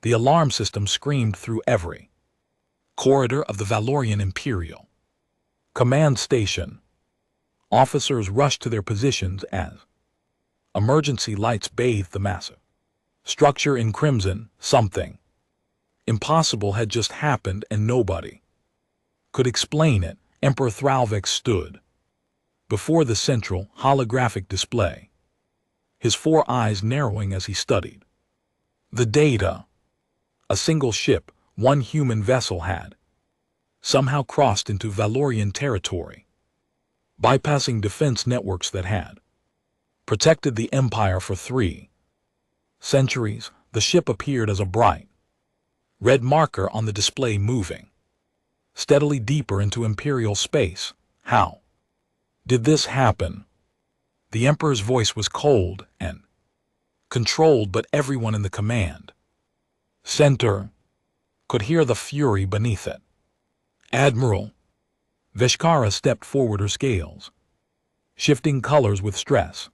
The alarm system screamed through every corridor of the Valorian Imperial Command Station. Officers rushed to their positions as emergency lights bathed the massive structure in crimson. Something impossible had just happened and nobody could explain it. Emperor Thralvex stood before the central holographic display, his four eyes narrowing as he studied the data. A single ship, one human vessel, had somehow crossed into Valorian territory, bypassing defense networks that had protected the Empire for 3 centuries. The ship appeared as a bright red marker on the display, moving steadily deeper into Imperial space. How did this happen? The Emperor's voice was cold and controlled, but everyone in the command center could hear the fury beneath it. Admiral Vishkara stepped forward, her scales shifting colors with stress.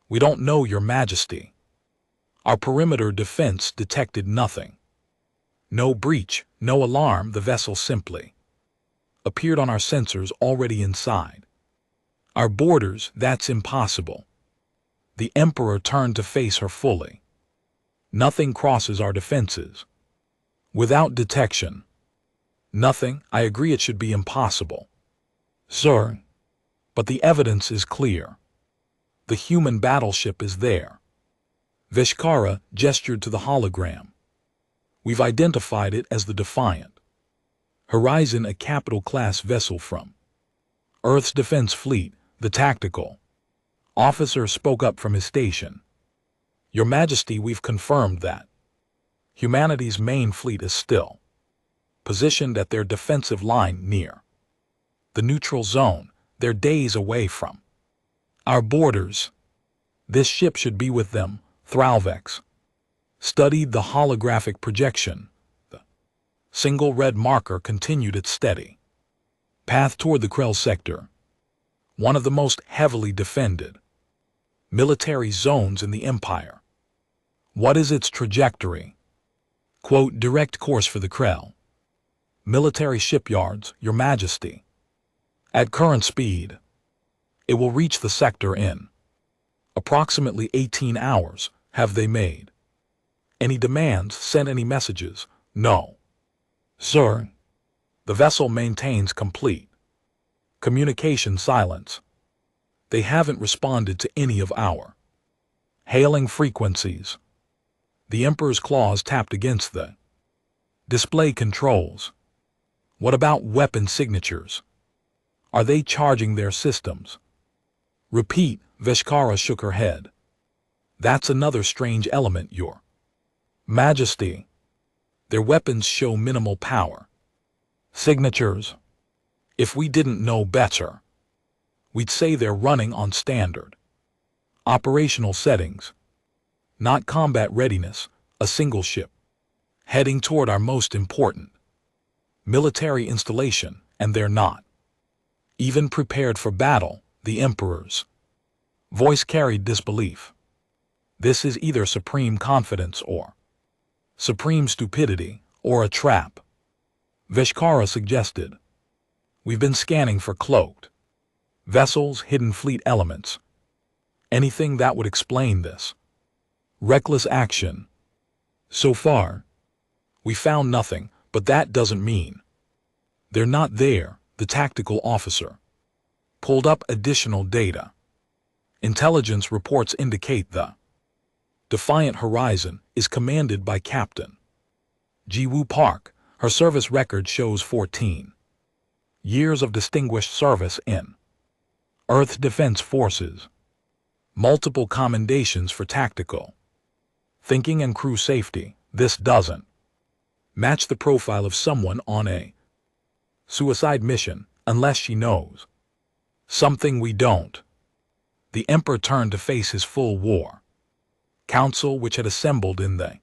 We don't know, Your Majesty. Our perimeter defense detected nothing. No breach, no alarm. The vessel simply appeared on our sensors already inside our borders. That's impossible. The Emperor turned to face her fully. Nothing crosses our defenses without detection. Nothing. I agree, it should be impossible, sir. But the evidence is clear. The human battleship is there. Vishkara gestured to the hologram. We've identified it as the Defiant Horizon, a capital-class vessel from Earth's defense fleet. The tactical officer spoke up from his station. Your Majesty, we've confirmed that humanity's main fleet is still positioned at their defensive line near the neutral zone. They're days away from our borders. This ship should be with them. Thralvex studied the holographic projection. The single red marker continued its steady path toward the Krell sector, one of the most heavily defended military zones in the Empire. What is its trajectory? Quote, direct course for the Krell military shipyards, Your Majesty. At current speed, it will reach the sector in approximately 18 hours. Have they made any demands, sent any messages? No, sir. The vessel maintains complete communication silence. They haven't responded to any of our hailing frequencies. The Emperor's claws tapped against the display controls. What about weapon signatures? Are they charging their systems? Repeat. Vishkara shook her head. That's another strange element, Your Majesty. Their weapons show minimal power signatures. If we didn't know better, we'd say they're running on standard operational settings, not combat readiness. A single ship heading toward our most important military installation, and they're not even prepared for battle. The Emperor's voice carried disbelief. This is either supreme confidence or supreme stupidity, or a trap, Vishkara suggested. We've been scanning for cloaked vessels, hidden fleet elements, anything that would explain this reckless action. So far, we found nothing, but that doesn't mean they're not there. The tactical officer pulled up additional data. Intelligence reports indicate the Defiant Horizon is commanded by Captain Jiwoo Park. Her service record shows 14 years of distinguished service in Earth Defense Forces, multiple commendations for tactical thinking and crew safety. This doesn't match the profile of someone on a suicide mission, unless she knows something we don't. The Emperor turned to face his full war council, which had assembled in the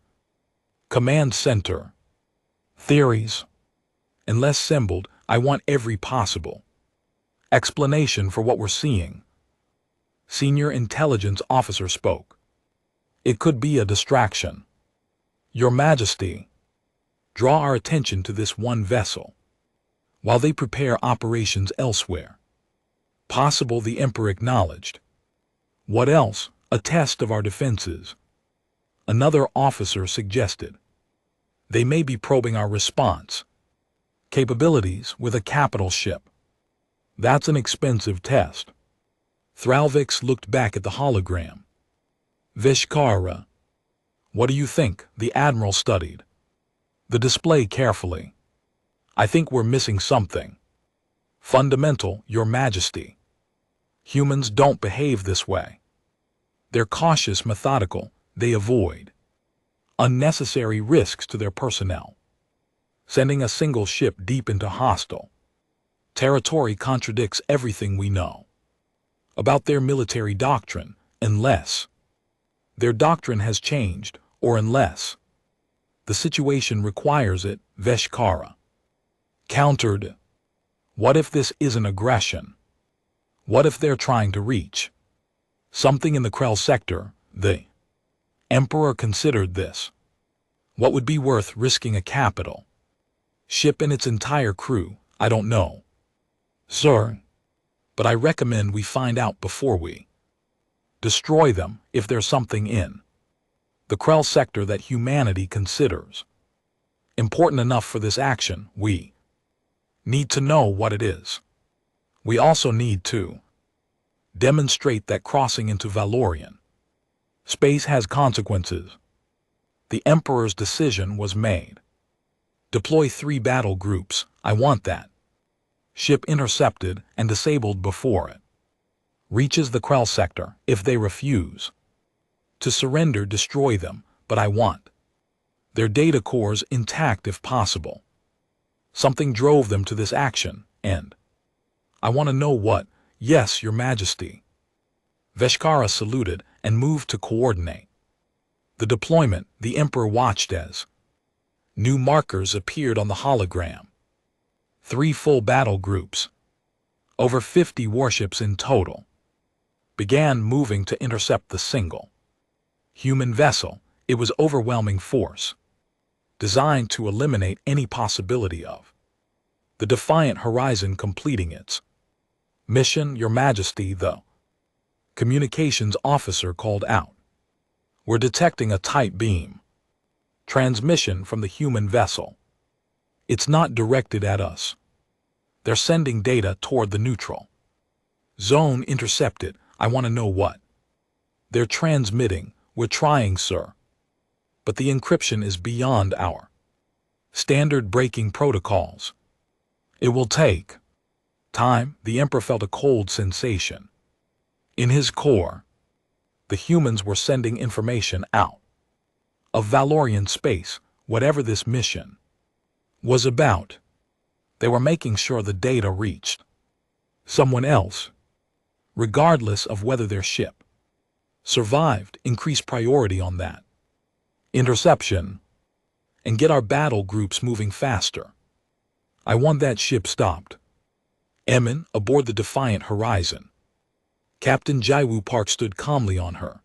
command center. Theories, unless assembled, I want every possible explanation for what we're seeing. Senior intelligence officer spoke. It could be a distraction. Your Majesty, draw our attention to this one vessel, while they prepare operations elsewhere. Possible, the Emperor acknowledged. What else? A test of our defenses. Another officer suggested. They may be probing our response capabilities with a capital ship. That's an expensive test. Thralvix looked back at the hologram. Vishkara. What do you think? The Admiral studied the display carefully. I think we're missing something fundamental, Your Majesty. Humans don't behave this way. They're cautious, methodical. They avoid unnecessary risks to their personnel. Sending a single ship deep into hostile territory contradicts everything we know about their military doctrine, unless their doctrine has changed, or unless the situation requires it. Veshkara countered. What if this isn't aggression? What if they're trying to reach something in the Krell sector? The Emperor considered this. What would be worth risking a capital ship and its entire crew? I don't know, sir, but I recommend we find out before we destroy them. If there's something in the Krell sector that humanity considers important enough for this action, we need to know what it is. We also need to demonstrate that crossing into Valorian space has consequences. The Emperor's decision was made. Deploy 3 battle groups. I want that ship intercepted and disabled before it reaches the Krell sector. If they refuse to surrender, destroy them, but I want their data cores intact if possible. Something drove them to this action, and I want to know what. Yes, Your Majesty. Veshkara saluted and moved to coordinate the deployment. The Emperor watched as new markers appeared on the hologram. 3 full battle groups, over 50 warships in total, began moving to intercept the single human vessel. It was overwhelming force, designed to eliminate any possibility of the Defiant Horizon completing its mission. Your Majesty, the communications officer called out. We're detecting a tight beam transmission from the human vessel. It's not directed at us. They're sending data toward the neutral zone. Intercepted. I want to know what they're transmitting. We're trying, sir, but the encryption is beyond our standard breaking protocols. It will take time. The Emperor felt a cold sensation in his core. The humans were sending information out of Valorian space, whatever this mission was about. They were making sure the data reached someone else, regardless of whether their ship survived. Increase priority on that interception and get our battle groups moving faster. I want that ship stopped. Emin, aboard the Defiant Horizon. Captain Jaiwoo Park stood calmly on her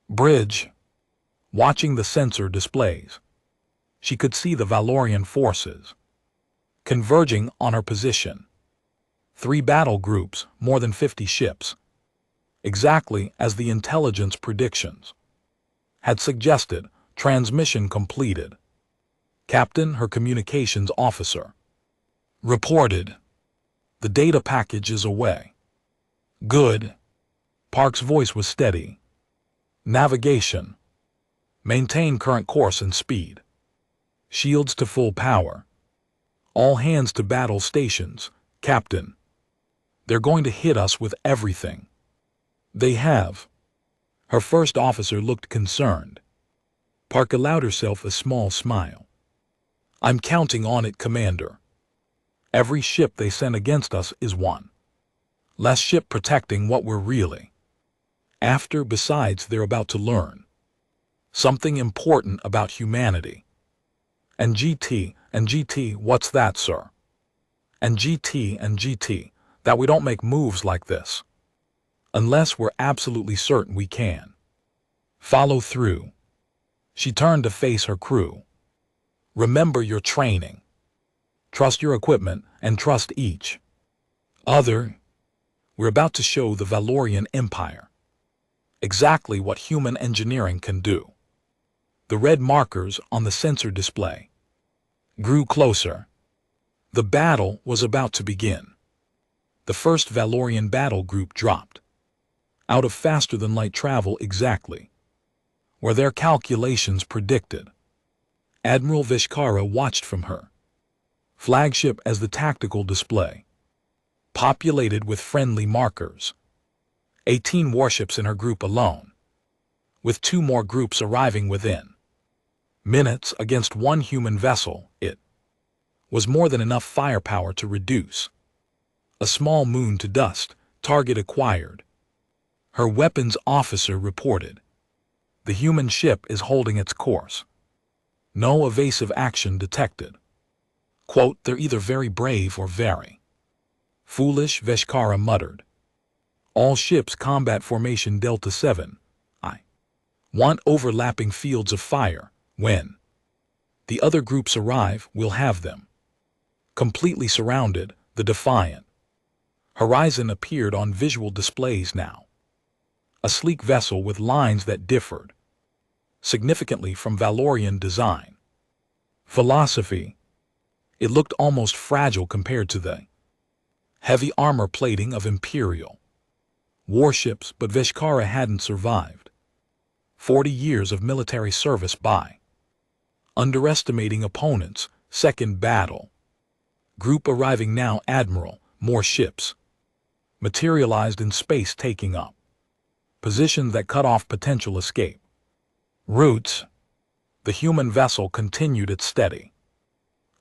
bridge, watching the sensor displays. She could see the Valorian forces converging on her position. 3 battle groups, more than 50 ships, exactly as the intelligence predictions had suggested. Transmission completed. Captain, her communications officer reported. The data package is away. Good. Park's voice was steady. Navigation. Maintain current course and speed. Shields to full power. All hands to battle stations, Captain. They're going to hit us with everything. They have. Her first officer looked concerned. Park allowed herself a small smile. I'm counting on it, Commander. Every ship they send against us is one less ship protecting what we're really after. Besides, they're about to learn something important about humanity. And GT, what's that, sir? And GT, that we don't make moves like this unless we're absolutely certain we can follow through. She turned to face her crew. Remember your training. Trust your equipment and trust each other. We're about to show the Valorian Empire exactly what human engineering can do. The red markers on the sensor display grew closer. The battle was about to begin. The first Valorian battle group dropped out of faster-than-light travel exactly where their calculations predicted. Admiral Vishkara watched from her flagship as the tactical display populated with friendly markers. 18 warships in her group alone, with 2 more groups arriving within minutes against 1 human vessel. It was more than enough firepower to reduce a small moon to dust. Target acquired. Her weapons officer reported. The human ship is holding its course. No evasive action detected. Quote, they're either very brave or very foolish, Vishkara muttered. All ships combat formation Delta 7. I want overlapping fields of fire. When the other groups arrive, we'll have them completely surrounded. The defiant horizon appeared on visual displays now. A sleek vessel with lines that differed significantly from Valorian design philosophy. It looked almost fragile compared to the heavy armor plating of Imperial warships, but Vishkara hadn't survived 40 years of military service by underestimating opponents. Second battle group arriving now. Admiral, more ships materialized in space, taking up positions that cut off potential escape routes. The human vessel continued its steady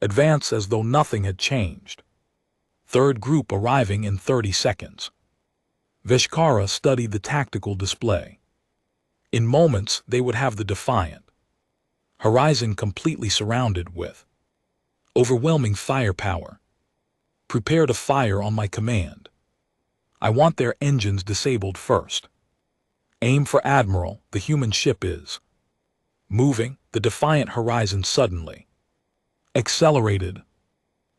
advance as though nothing had changed. Third group arriving in 30 seconds. Vishkara studied the tactical display. In moments, they would have the defiant horizon completely surrounded with overwhelming firepower. Prepare to fire on my command. I want their engines disabled first. Aim for Admiral. The human ship is moving. The defiant horizon suddenly accelerated,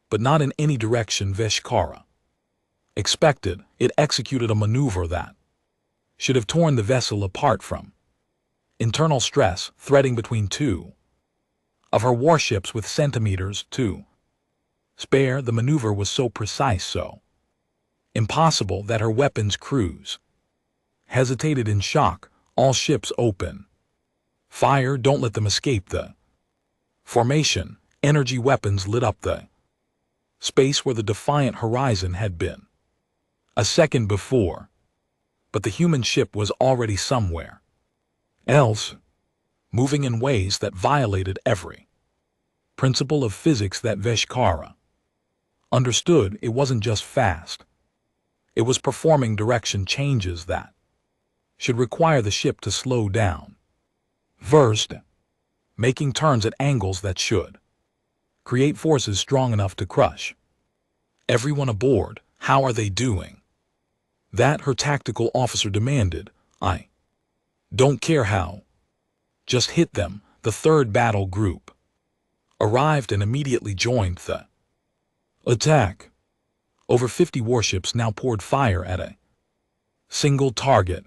but not in any direction Vishkara expected. It executed a maneuver that should have torn the vessel apart from internal stress threading between 2 of her warships with centimeters to spare. The maneuver was so precise, so impossible, that her weapons crews hesitated in shock. All ships open fire. Don't let them escape the formation. Energy weapons lit up the space where the defiant horizon had been a second before, but the human ship was already somewhere else, moving in ways that violated every principle of physics that Vishkara understood. It wasn't just fast. It was performing direction changes that should require the ship to slow down. First, making turns at angles that should create forces strong enough to crush everyone aboard. How are they doing that? Her tactical officer demanded. I don't care how. Just hit them. The third battle group arrived and immediately joined the attack. Over 50 warships now poured fire at a single target.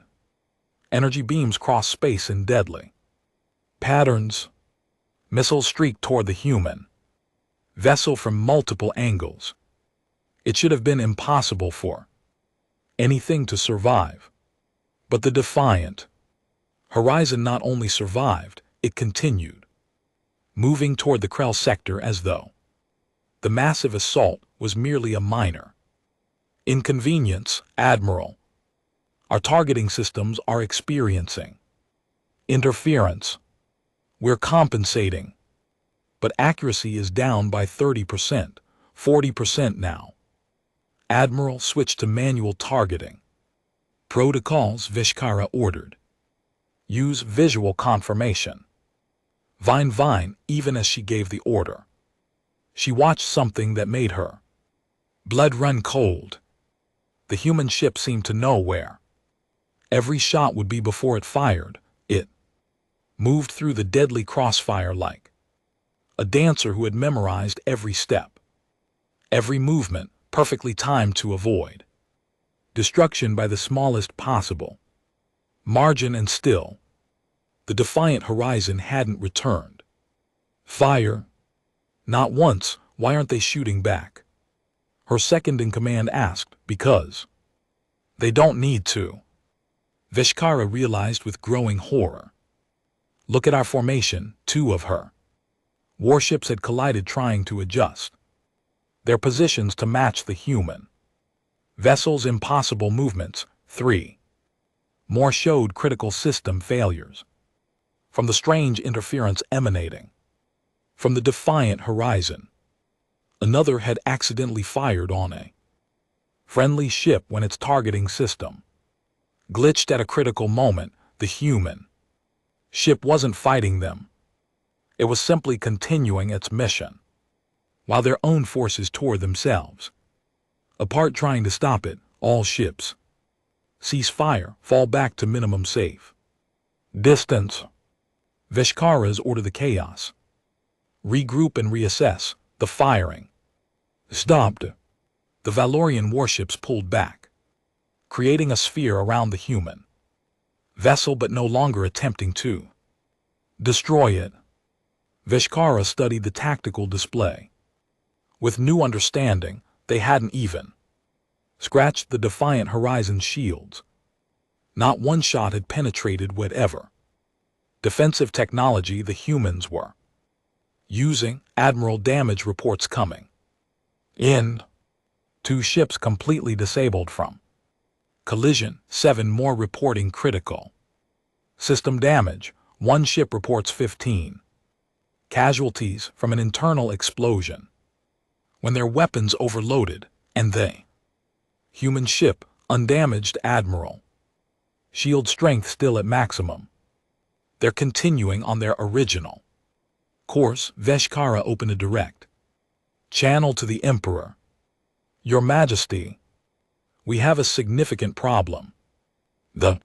Energy beams crossed space in deadly patterns. Missiles streaked toward the human vessel from multiple angles. It should have been impossible for anything to survive. But the defiant horizon not only survived, it continued moving toward the Krell sector as though the massive assault was merely a minor inconvenience. Admiral, our targeting systems are experiencing interference. We're compensating, but accuracy is down by 30%, 40% now. Admiral, switch to manual targeting protocols. Vishkara ordered. Use visual confirmation. Vine, even as she gave the order, she watched something that made her blood run cold. The human ship seemed to know where every shot would be before it fired. It moved through the deadly crossfire like a dancer who had memorized every step, every movement perfectly timed to avoid destruction by the smallest possible margin, and still the defiant horizon hadn't returned fire. Not once. Why aren't they shooting back? Her second-in-command asked. Because they don't need to, Vishkara realized with growing horror. Look at our formation. 2 of her warships had collided, trying to adjust their positions to match the human vessel's impossible movements. 3 more showed critical system failures from the strange interference emanating from the defiant horizon. Another had accidentally fired on a friendly ship when its targeting system glitched at a critical moment. The human ship wasn't fighting them. It was simply continuing its mission, while their own forces tore themselves apart trying to stop it. All ships cease fire, fall back to minimum safe distance. Vishkara's order the chaos. Regroup and reassess. The firing stopped. The Valorian warships pulled back, creating a sphere around the human vessel, but no longer attempting to destroy it. Vishkara studied the tactical display with new understanding. They hadn't even scratched the defiant horizon shields. Not one shot had penetrated whatever defensive technology the humans were using. Admiral, damage reports coming in. 2 ships completely disabled from collision. 7 more reporting critical system damage. 1 ship reports 15 casualties from an internal explosion when their weapons overloaded, and they human ship undamaged. Admiral, shield strength still at maximum. They're continuing on their original course. Vishkara opened a direct channel to the Emperor. Your Majesty, we have a significant problem. The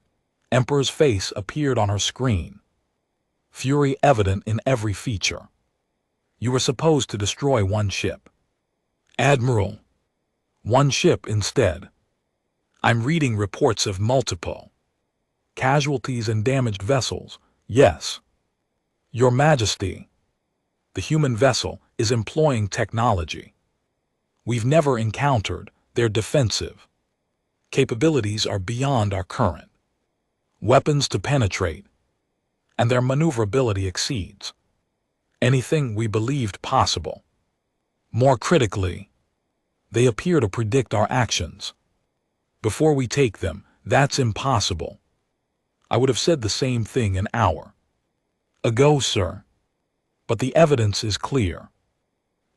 Emperor's face appeared on her screen, fury evident in every feature. You were supposed to destroy 1 ship. Admiral, 1 ship instead. I'm reading reports of multiple casualties and damaged vessels. Yes, Your Majesty, the human vessel is employing technology we've never encountered. Their defensive capabilities are beyond our current weapons to penetrate, and their maneuverability exceeds anything we believed possible. More critically, they appear to predict our actions before we take them. That's impossible. I would have said the same thing an hour ago, sir. But the evidence is clear.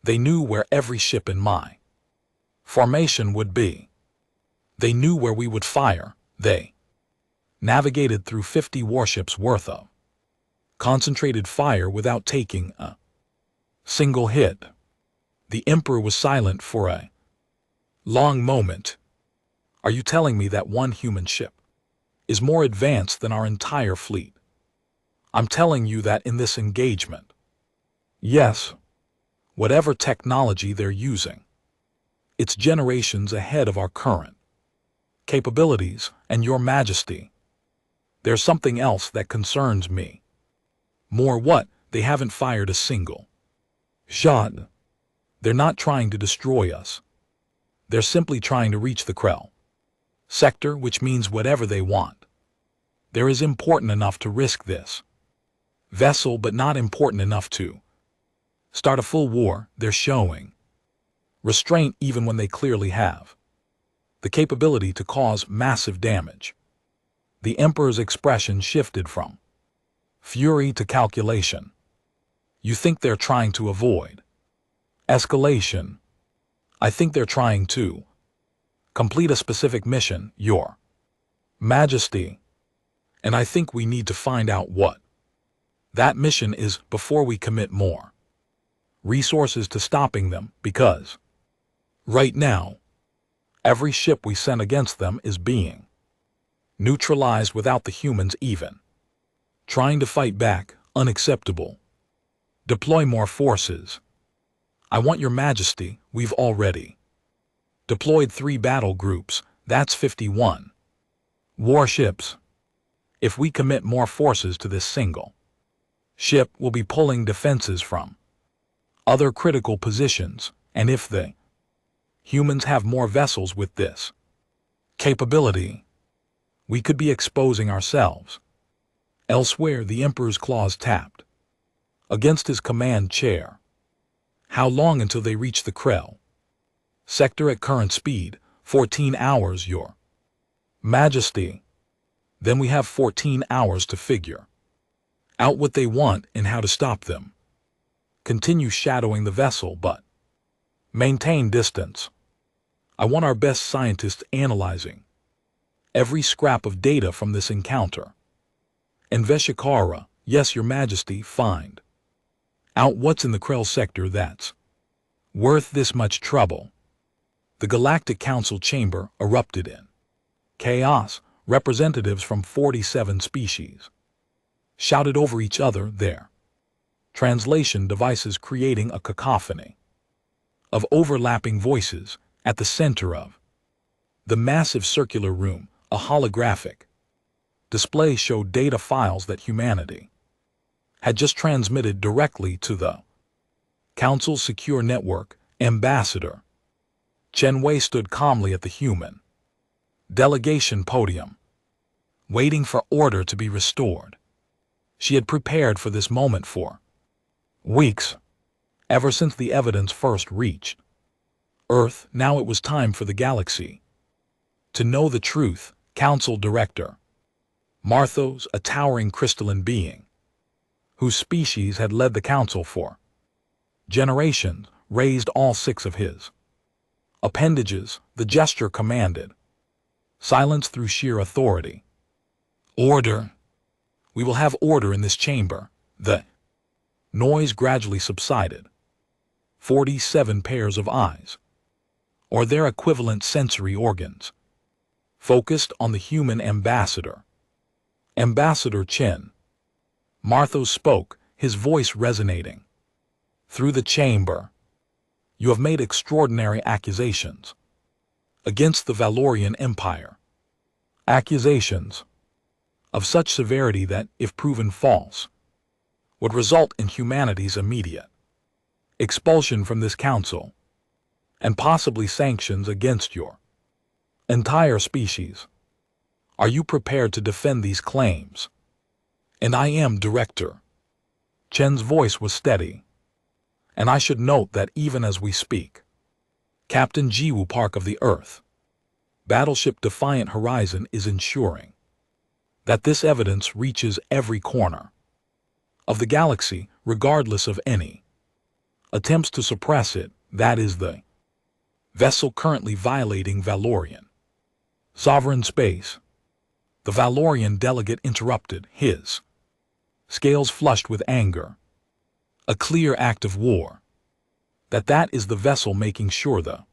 They knew where every ship in my formation would be. They knew where we would fire. They navigated through 50 warships worth of concentrated fire without taking a single hit. The Emperor was silent for a long moment. Are you telling me that 1 human ship is more advanced than our entire fleet? I'm telling you that in this engagement, yes, whatever technology they're using, it's generations ahead of our current capabilities. And Your Majesty, there's something else that concerns me. More what? They haven't fired a single shot. They're not trying to destroy us. They're simply trying to reach the Krell sector, which means whatever they want. They're is important enough to risk this vessel, but not important enough to start a full war. They're showing restraint even when they clearly have the capability to cause massive damage. The Emperor's expression shifted from fury to calculation. You think they're trying to avoid escalation? I think they're trying to complete a specific mission, Your Majesty. And I think we need to find out what that mission is before we commit more resources to stopping them, because right now, every ship we send against them is being neutralized without the humans even Trying to fight back, unacceptable. Deploy more forces. I want your majesty, we've already deployed 3 battle groups, that's 51 warships. If we commit more forces to this single ship, we'll be pulling defenses from other critical positions, and if the humans have more vessels with this capability, we could be exposing ourselves. Elsewhere, the Emperor's claws tapped against his command chair. How long until they reach the Krell sector at current speed? 14 hours, your majesty. Then we have 14 hours to figure out what they want and how to stop them. Continue shadowing the vessel, but maintain distance. I want our best scientists analyzing every scrap of data from this encounter. And Veshikara, yes, your majesty, find out what's in the Krell sector that's worth this much trouble. The Galactic Council chamber erupted in chaos. Representatives from 47 species shouted over each other, their translation devices creating a cacophony of overlapping voices. At the center of the massive circular room, a holographic display showed data files that humanity had just transmitted directly to the Council's secure network. Ambassador Chen Wei stood calmly at the human delegation podium, waiting for order to be restored. She had prepared for this moment for weeks, ever since the evidence first reached Earth. Now it was time for the galaxy to know the truth. Council Director Marthos, a towering crystalline being whose species had led the Council for generations, raised all 6 of his appendages. The gesture commanded silence through sheer authority. Order. We will have order in this chamber. The noise gradually subsided. 47 pairs of eyes, or their equivalent sensory organs, focused on the human ambassador. Ambassador Chen. Marthos spoke, his voice resonating through the chamber. You have made extraordinary accusations against the Valorian Empire. Accusations of such severity that, if proven false, would result in humanity's immediate expulsion from this council and possibly sanctions against your entire species. Are you prepared to defend these claims? And I am, Director. Chen's voice was steady. And I should note that even as we speak, Captain Jiwoo Park of the Earth Battleship Defiant Horizon is ensuring that this evidence reaches every corner of the galaxy, regardless of any attempts to suppress it. That is the vessel currently violating Valorian sovereign space. The Valorian delegate interrupted, his scales flushed with anger. A clear act of war. That is the vessel making sure the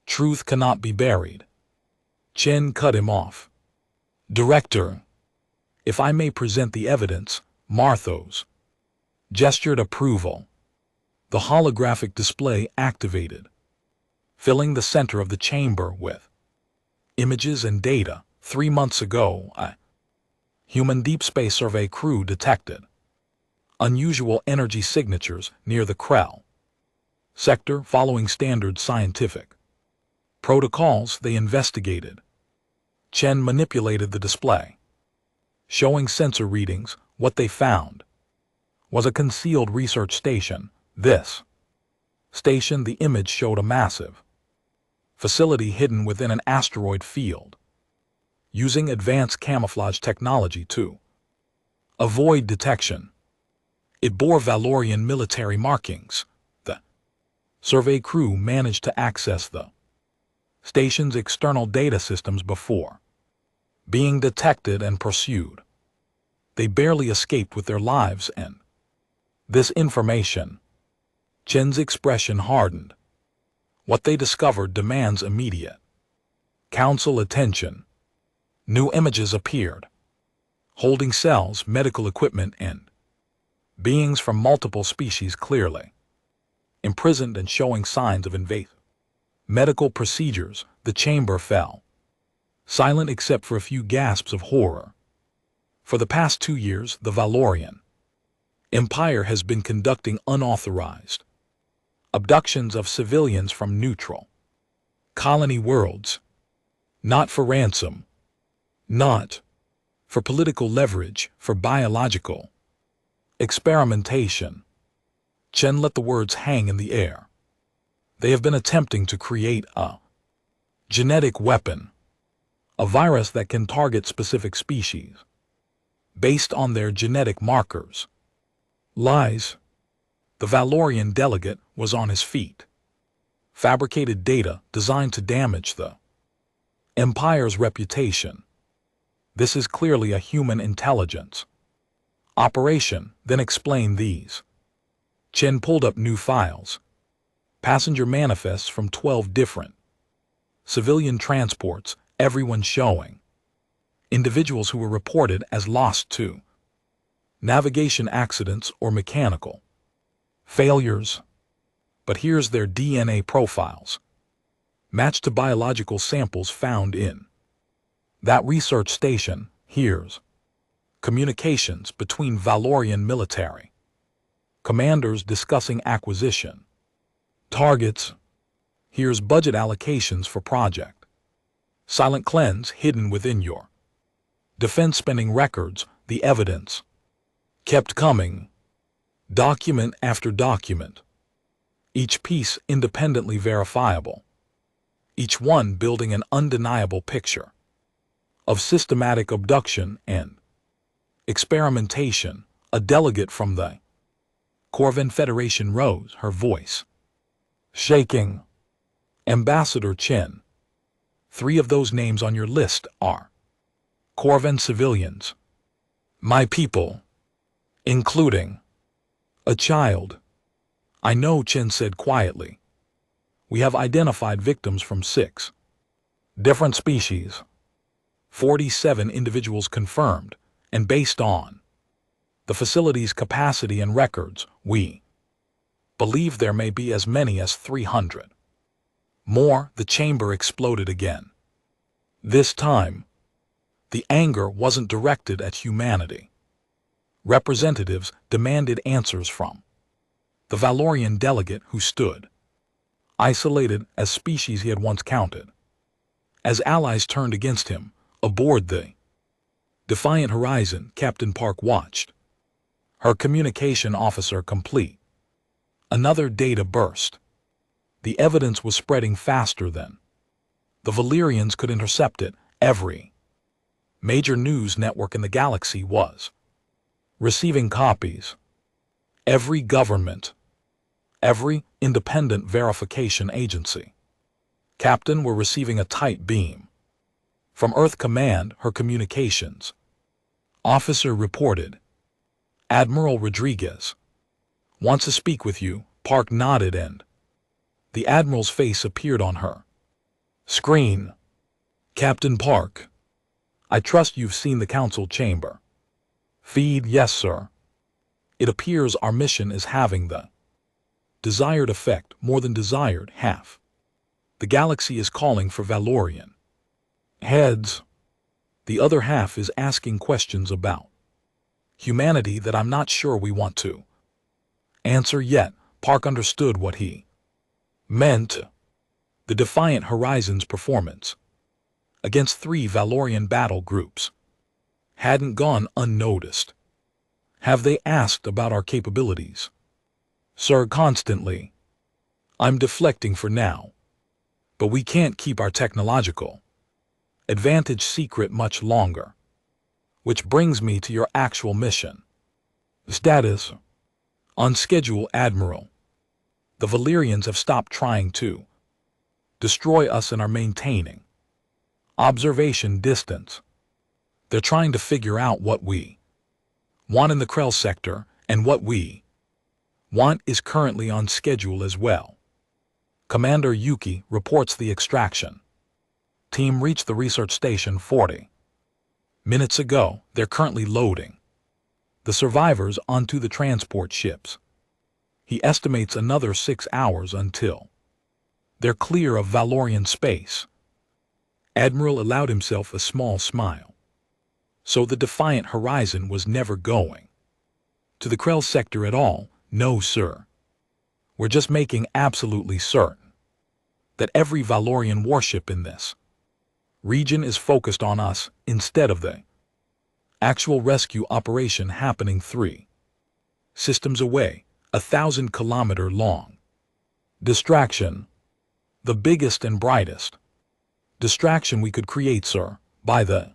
truth cannot be buried. Chen cut him off. Director, if I may present the evidence. Marthos gestured approval. The holographic display activated, filling the center of the chamber with images and data. 3 months ago, a human deep space survey crew detected unusual energy signatures near the Krell sector. Following standard scientific protocols, they investigated. Chen manipulated the display, showing sensor readings. What they found was a concealed research station. This station, the image showed a massive facility hidden within an asteroid field, using advanced camouflage technology to avoid detection. It bore Valorian military markings. The survey crew managed to access the station's external data systems before being detected and pursued. They barely escaped with their lives, and this information. Chen's expression hardened. What they discovered demands immediate Council attention. New images appeared. holding cells, medical equipment, and beings from multiple species clearly imprisoned and showing signs of invasive medical procedures. The chamber fell silent except for a few gasps of horror. For the past 2 years, the Valorian Empire has been conducting unauthorized abductions of civilians from neutral colony worlds, not for ransom, not for political leverage, for biological experimentation. Chen let the words hang in the air. They have been attempting to create a genetic weapon, a virus that can target specific species based on their genetic markers. Lies. The Valorian delegate was on his feet. Fabricated data designed to damage the Empire's reputation. This is clearly a human intelligence operation. Then explain these. Chen pulled up new files. Passenger manifests from 12 different civilian transports, everyone showing individuals who were reported as lost to navigation accidents or mechanical failures. But here's their DNA profiles, matched to biological samples found in that research station. Here's communications between Valorian military commanders discussing acquisition targets. Here's budget allocations for project Silent Cleanse hidden within your defense spending records. The evidence kept coming, document after document, each piece independently verifiable, each one building an undeniable picture of systematic abduction and experimentation. A delegate from the Corvan Federation rose, her voice shaking. Ambassador Chen, 3 of those names on your list are Corvan civilians, my people, including a child. I know, Chen said quietly. We have identified victims from 6 different species, 47 individuals confirmed, and based on the facility's capacity and records, we believe there may be as many as 300 more. The chamber exploded again. This time, the anger wasn't directed at humanity. Representatives demanded answers from the Valorian delegate who stood isolated as species he had once counted. As allies turned against him, aboard the Defiant Horizon, Captain Park watched her communication officer complete another data burst. The evidence was spreading faster than the Valerians could intercept it. Every major news network in the galaxy was receiving copies. Every government, every independent verification agency, captain, were receiving a tight beam from Earth Command. Her communications officer reported, Admiral Rodriguez wants to speak with you. Park nodded and the Admiral's face appeared on her screen. Captain Park, I trust you've seen the Council Chamber feed. Yes, sir. It appears our mission is having the desired effect, more than desired. Half the galaxy is calling for Valorian heads. The other half is asking questions about humanity that I'm not sure we want to answer yet. Park understood what he meant. The Defiant Horizon's performance against 3 Valorian battle groups hadn't gone unnoticed. Have they asked about our capabilities? Sir, constantly. I'm deflecting for now. But we can't keep our technological advantage secret much longer. Which brings me to your actual mission. Status: on schedule, Admiral. The Valerians have stopped trying to destroy us and are maintaining observation distance. They're trying to figure out what we want in the Krell sector, and what we want is currently on schedule as well. Commander Yuki reports the extraction team reached the research station 40 Minutes ago, they're currently loading the survivors onto the transport ships. He estimates another 6 hours until they're clear of Valorian space. Admiral allowed himself a small smile. So the Defiant Horizon was never going to the Krell sector at all? No, sir. We're just making absolutely certain that every Valorian warship in this region is focused on us instead of the actual rescue operation happening 3 systems away, 1,000-kilometer long. Distraction. The biggest and brightest distraction we could create, sir, by the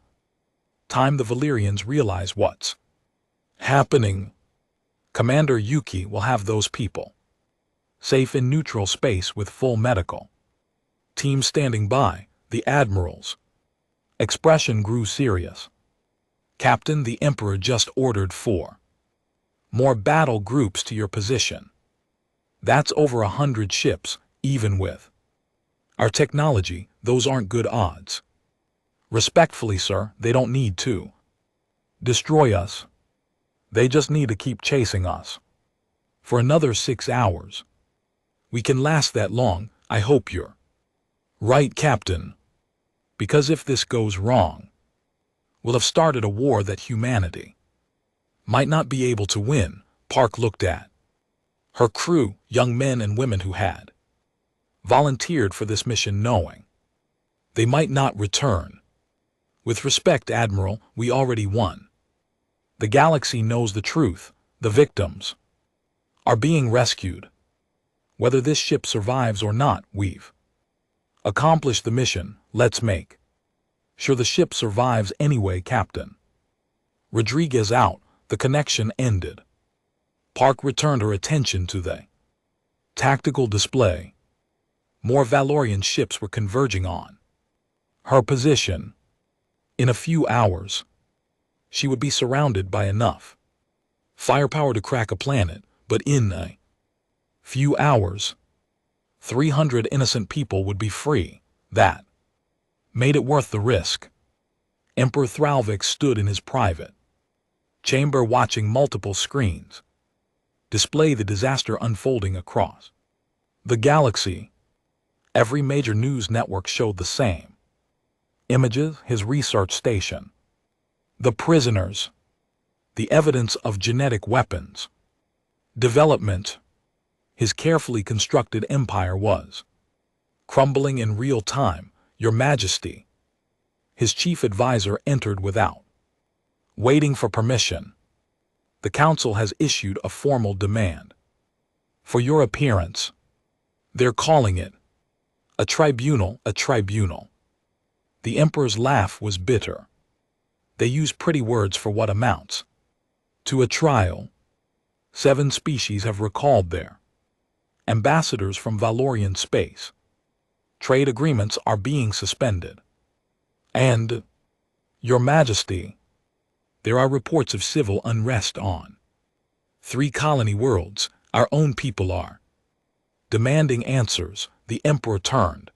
time the Valyrians realize what's happening. Commander Yuki will have those people safe in neutral space with full medical team standing by. The Admiral's expression grew serious. Captain, the Emperor just ordered 4 more battle groups to your position. That's over 100 ships, even with our technology. Those aren't good odds. Respectfully, sir, they don't need to destroy us. They just need to keep chasing us for another 6 hours. We can last that long. I hope you're right, Captain. Because if this goes wrong, we'll have started a war that humanity might not be able to win. Park looked at her crew, young men and women who had volunteered for this mission, knowing they might not return. With respect, Admiral, we already won. The galaxy knows the truth. The victims are being rescued. Whether this ship survives or not, we've accomplished the mission. Let's make sure the ship survives anyway, Captain. Rodriguez out. The connection ended. Park returned her attention to the tactical display. More Valorian ships were converging on her position. In a few hours, she would be surrounded by enough firepower to crack a planet, but in a few hours, 300 innocent people would be free. That made it worth the risk. Emperor Thralvik stood in his private chamber watching multiple screens display the disaster unfolding across the galaxy. Every major news network showed the same images. His research station, the prisoners, the evidence of genetic weapons development. His carefully constructed empire was crumbling in real time. Your Majesty. His chief advisor entered without waiting for permission. The council has issued a formal demand for your appearance. They're calling it a tribunal. A tribunal. The Emperor's laugh was bitter. They use pretty words for what amounts to a trial. 7 species have recalled their ambassadors from Valorian space. Trade agreements are being suspended. And, Your Majesty, there are reports of civil unrest on 3 colony worlds. Our own people are demanding answers. The Emperor turned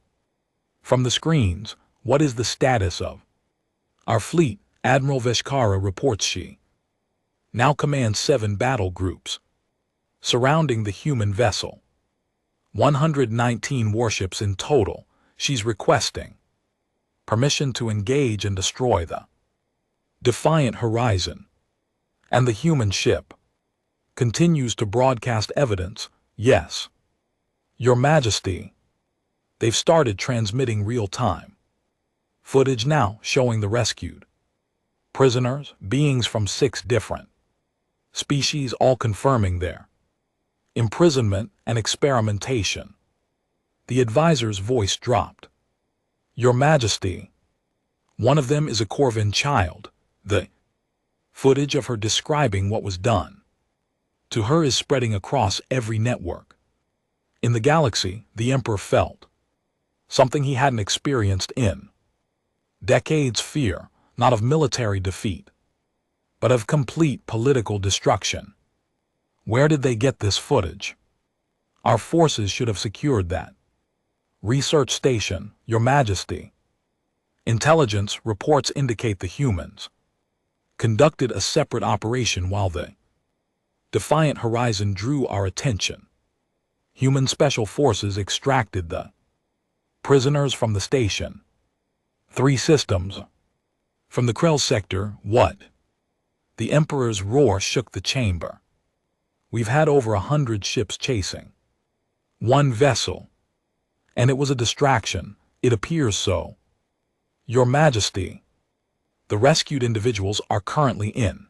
from the screens. What is the status of our fleet? Admiral Veshkara reports she now commands 7 battle groups surrounding the human vessel. 119 warships in total. She's requesting permission to engage and destroy the Defiant Horizon. And the human ship continues to broadcast evidence. Yes, Your Majesty. They've started transmitting real-time footage now showing the rescued prisoners, beings from 6 different species, all confirming their imprisonment and experimentation. The advisor's voice dropped. Your Majesty, one of them is a Corvin child. The footage of her describing what was done to her is spreading across every network. In the galaxy, the Emperor felt something he hadn't experienced in decades. Fear, not of military defeat, but of complete political destruction. Where did they get this footage? Our forces should have secured that research station, Your Majesty. Intelligence reports indicate the humans conducted a separate operation while the Defiant Horizon drew our attention. Human special forces extracted the prisoners from the station. 3 systems. From the Krell sector, what? The Emperor's roar shook the chamber. We've had over 100 ships chasing 1 vessel. And it was a distraction, it appears so. Your Majesty, the rescued individuals are currently in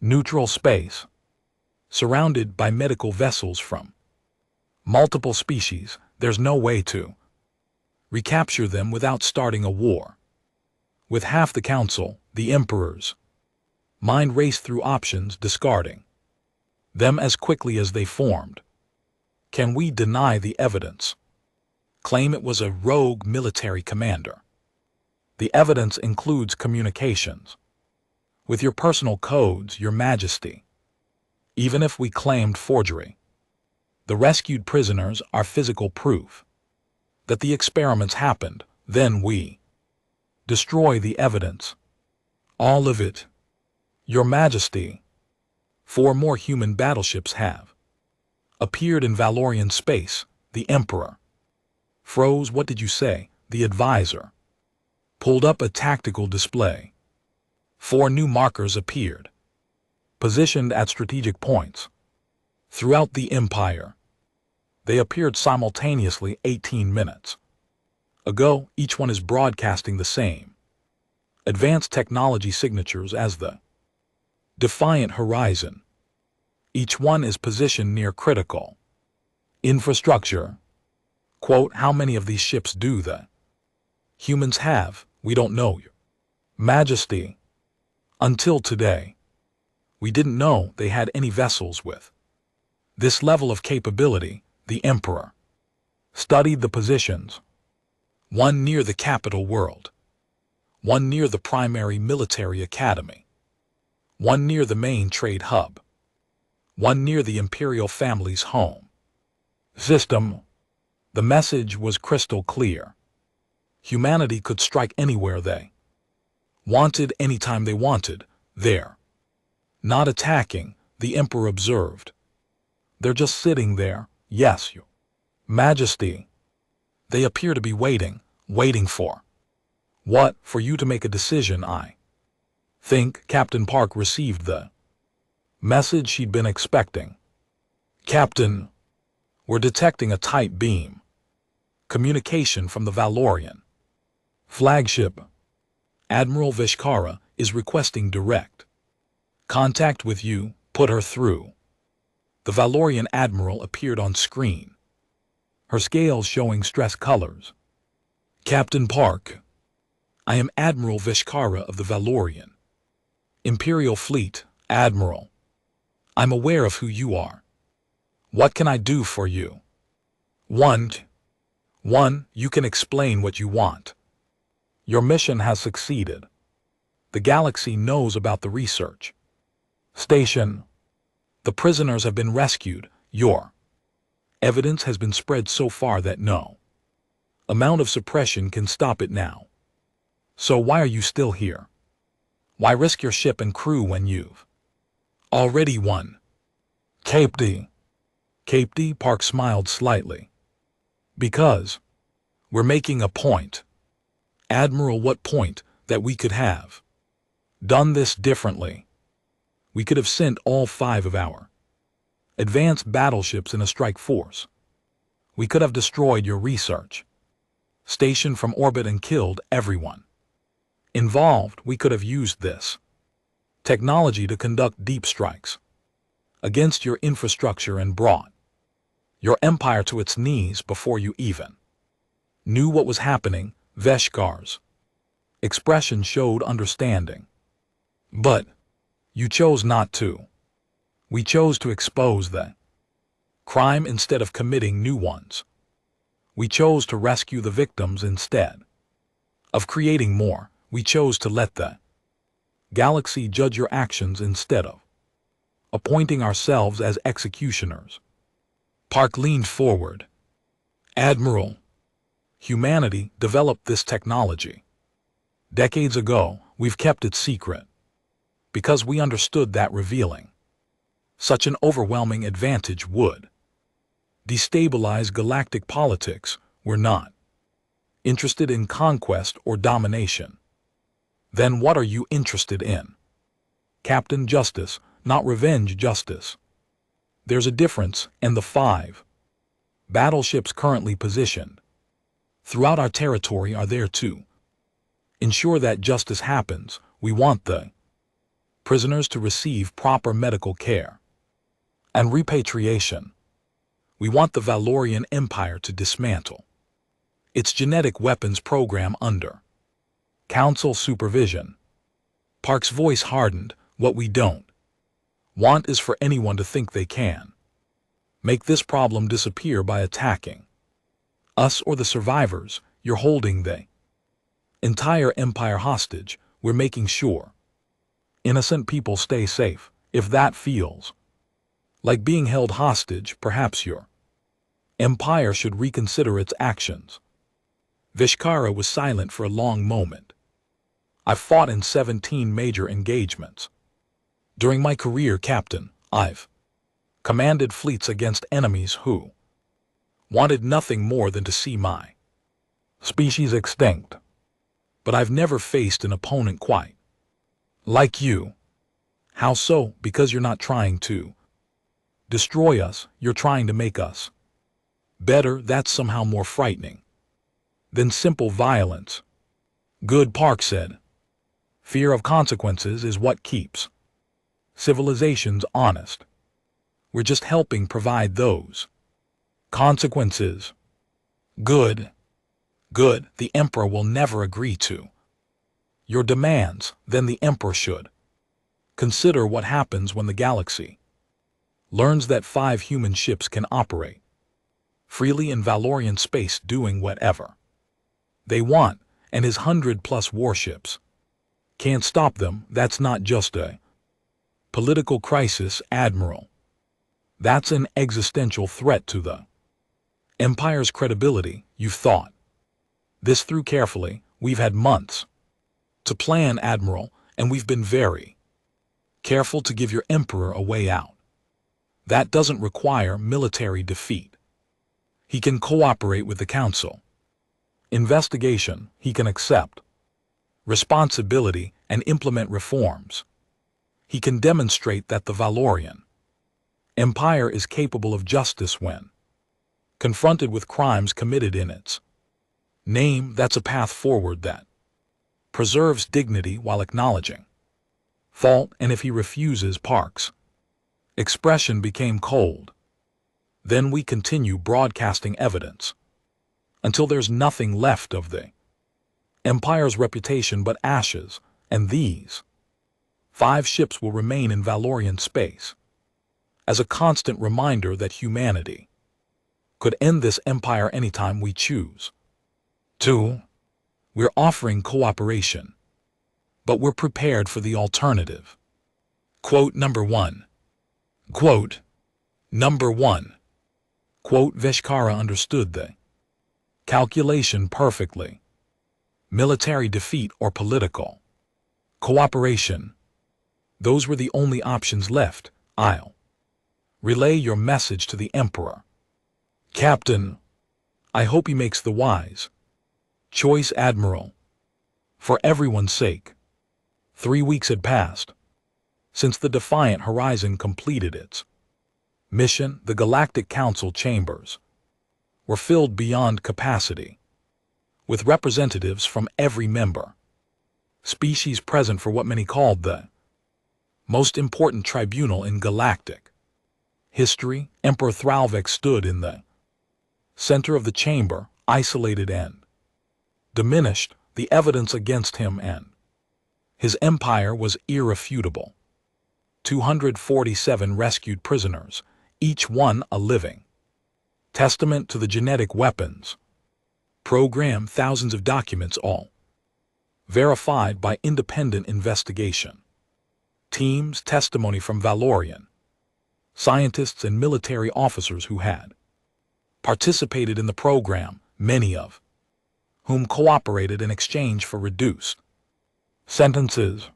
neutral space, surrounded by medical vessels from multiple species. There's no way to recapture them without starting a war. With half the council, the Emperor's mind raced through options, discarding them as quickly as they formed. Can we deny the evidence? Claim it was a rogue military commander. The evidence includes communications with your personal codes, Your Majesty. Even if we claimed forgery, the rescued prisoners are physical proof that the experiments happened. Then we destroy the evidence. All of it. Your Majesty, 4 more human battleships have appeared in Valorian space. The Emperor froze. What did you say? The advisor pulled up a tactical display. 4 new markers appeared, positioned at strategic points throughout the Empire. They appeared simultaneously 18 minutes ago. Each one is broadcasting the same advanced technology signatures as the Defiant Horizon. Each one is positioned near critical infrastructure. Quote, how many of these ships do the humans have? We don't know, Your Majesty. Until today, we didn't know they had any vessels with this level of capability. The Emperor studied the positions. 1 near the capital world, 1 near the primary military academy, 1 near the main trade hub, 1 near the imperial family's home. System. The message was crystal clear. Humanity could strike anywhere they wanted, anytime they wanted. They're not attacking, the Emperor observed. They're just sitting there. Yes, Your Majesty. They appear to be waiting for what? For you to make a decision. I think Captain Park received the message she'd been expecting. Captain, we're detecting a tight beam communication from the Valorian flagship. Admiral Vishkara is requesting direct contact with you. Put her through. The Valorian admiral appeared on screen, her scales showing stress colors. Captain Park, I am Admiral Vishkara of the Valorian Imperial Fleet. Admiral, I'm aware of who you are. What can I do for you? 1. You can explain what you want. Your mission has succeeded. The galaxy knows about the research station. The prisoners have been rescued. Your evidence has been spread so far that no amount of suppression can stop it now. So why are you still here? Why risk your ship and crew when you've already won? Cape D. Park smiled slightly. Because we're making a point. Admiral, what point? That we could have done this differently. We could have sent all 5 of our advanced battleships in a strike force. We could have destroyed your research station from orbit and killed everyone involved. We could have used this technology to conduct deep strikes against your infrastructure and brought your empire to its knees before you even knew what was happening. Veshkar's expression showed understanding. But you chose not to. We chose to expose the crime instead of committing new ones. We chose to rescue the victims instead of creating more. We chose to let the galaxy judge your actions instead of appointing ourselves as executioners. Park leaned forward. Admiral, humanity developed this technology decades ago. We've kept it secret. because we understood that revealing such an overwhelming advantage would destabilize galactic politics. We're not interested in conquest or domination. Then what are you interested in? Captain Justice, not revenge justice. There's a difference, and the 5 battleships currently positioned throughout our territory are there to ensure that justice happens. We want the prisoners to receive proper medical care and repatriation. We want the Valorian Empire to dismantle its genetic weapons program under Council supervision. Park's voice hardened. What we don't want is for anyone to think they can make this problem disappear by attacking us or the survivors. You're holding the entire empire hostage. We're making sure innocent people stay safe. If that feels like being held hostage, perhaps your empire should reconsider its actions. Vishkara was silent for a long moment. I've fought in 17 major engagements. During my career, Captain, I've commanded fleets against enemies who wanted nothing more than to see my species extinct. But I've never faced an opponent quite like you. How so? Because you're not trying to destroy us, you're trying to make us better. That's somehow more frightening than simple violence. Good, Park said. Fear of consequences is what keeps civilizations honest. We're just helping provide those consequences. Good. Good. The Emperor will never agree to your demands. Then the Emperor should consider what happens when the galaxy learns that 5 human ships can operate freely in Valorian space, doing whatever they want, and his 100+ warships can't stop them. That's not just a political crisis, Admiral. That's an existential threat to the Empire's credibility. You've thought this through carefully. We've had months to plan, Admiral, and we've been very careful to give your Emperor a way out. That doesn't require military defeat. He can cooperate with the Council. Investigation, he can accept responsibility and implement reforms. He can demonstrate that the Valorian Empire is capable of justice when confronted with crimes committed in its name. That's a path forward that preserves dignity while acknowledging fault. And if he refuses, Park's expression became cold. Then we continue broadcasting evidence until there's nothing left of the Empire's reputation but ashes, and these 5 ships will remain in Valorian space as a constant reminder that humanity could end this Empire anytime we choose to. We're offering cooperation, but we're prepared for the alternative. Quote number 1. Quote number 1. Quote, Vishkara understood the calculation perfectly. Military defeat or political cooperation. Those were the only options left. I'll relay your message to the Emperor. Captain, I hope he makes the wise choice, Admiral. For everyone's sake. 3 weeks had passed since the Defiant Horizon completed its mission. The Galactic Council chambers were filled beyond capacity, with representatives from every member species present for what many called the most important tribunal in galactic history. Emperor Thralvik stood in the center of the chamber, isolated and diminished. The evidence against him and his empire was irrefutable. 247 rescued prisoners, each one a living testament to the genetic weapons program. Thousands of documents, all verified by independent investigation teams. Testimony from Valorian scientists and military officers who had participated in the program, many of whom cooperated in exchange for reduced sentences.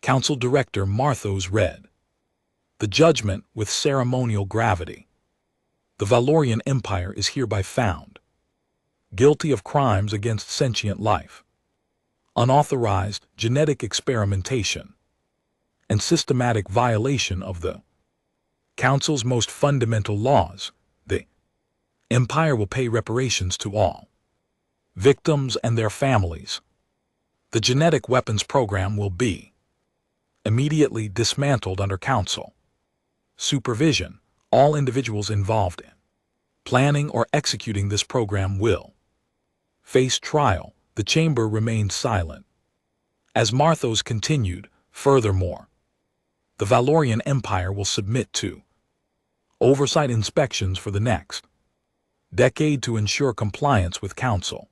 Council Director Marthos read the judgment with ceremonial gravity. The Valorian Empire is hereby found guilty of crimes against sentient life, unauthorized genetic experimentation, and systematic violation of the Council's most fundamental laws. The Empire will pay reparations to all victims and their families. The genetic weapons program will be immediately dismantled under Council supervision. All individuals involved in planning or executing this program will face trial. The chamber remained silent as Marthos continued. Furthermore, the Valorian Empire will submit to oversight inspections for the next decade to ensure compliance with Council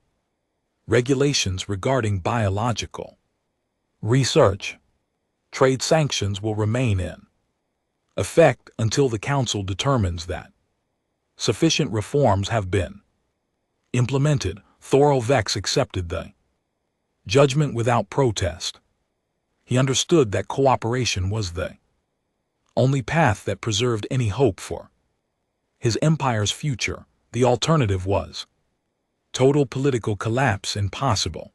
regulations regarding biological research. Trade sanctions will remain in effect until the Council determines that sufficient reforms have been implemented. Vex accepted the judgment without protest. He understood that cooperation was the only path that preserved any hope for his empire's future. The alternative was total political collapse and possible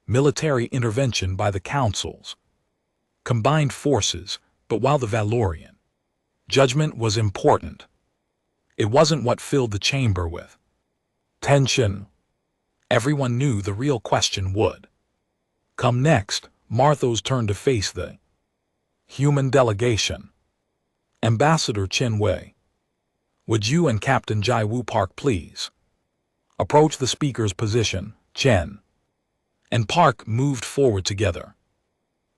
military intervention by the Council's combined forces. But while the Valorian judgment was important, it wasn't what filled the chamber with tension. Everyone knew the real question would come next. Marthos turned to face the human delegation. Ambassador Chen Wei, would you and Captain Jai Wu Park please approach the speaker's position? Chen and Park moved forward together.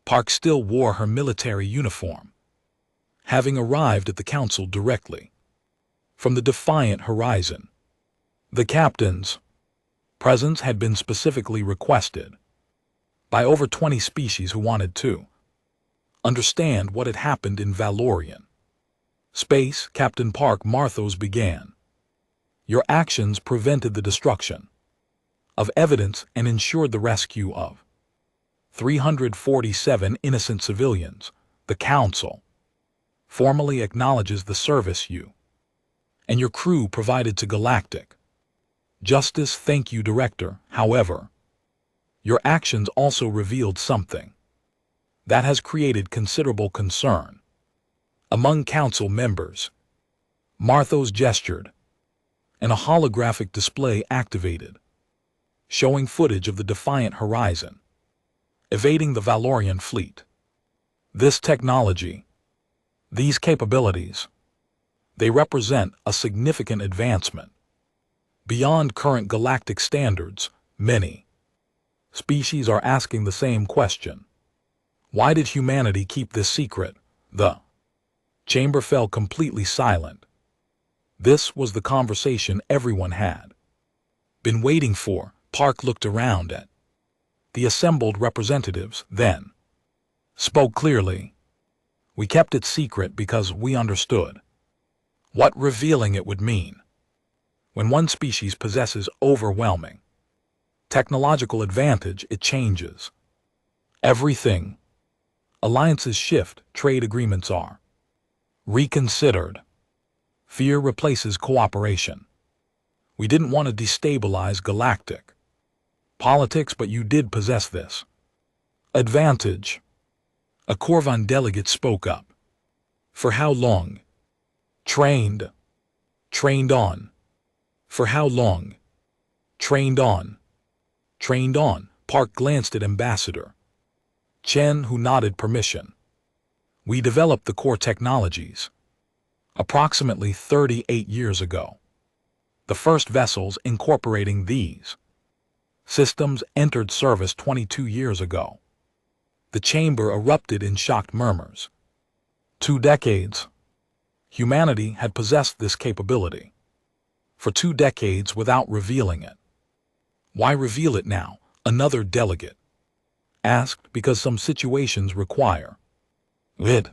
Park still wore her military uniform, having arrived at the Council directly from the Defiant Horizon. The captain's presence had been specifically requested by over 20 species who wanted to understand what had happened in Valorian space. Captain Park Marthos began. Your actions prevented the destruction of evidence and ensured the rescue of 347 innocent civilians. The Council formally acknowledges the service you and your crew provided to galactic justice. Thank you, Director. However, your actions also revealed something that has created considerable concern among Council members. Marthos gestured, and a holographic display activated, showing footage of the Defiant Horizon evading the Valorian fleet. This technology, these capabilities, they represent a significant advancement beyond current galactic standards. Many species are asking the same question. Why did humanity keep this secret? The chamber fell completely silent. This was the conversation everyone had been waiting for. Park looked around at the assembled representatives, then spoke clearly. We kept it secret because we understood what revealing it would mean. When one species possesses overwhelming technological advantage, it changes everything. Alliances shift, trade agreements are reconsidered. Fear replaces cooperation. We didn't want to destabilize galactic politics, but you did possess this advantage. A Corvan delegate spoke up. For how long? Trained on. For how long? Trained on. Park glanced at Ambassador Chen, who nodded permission. We developed the core technologies approximately 38 years ago. The first vessels incorporating these systems entered service 22 years ago. The chamber erupted in shocked murmurs. 2 decades. Humanity had possessed this capability for 2 decades without revealing it. Why reveal it now? Another delegate asked. Because some situations require it.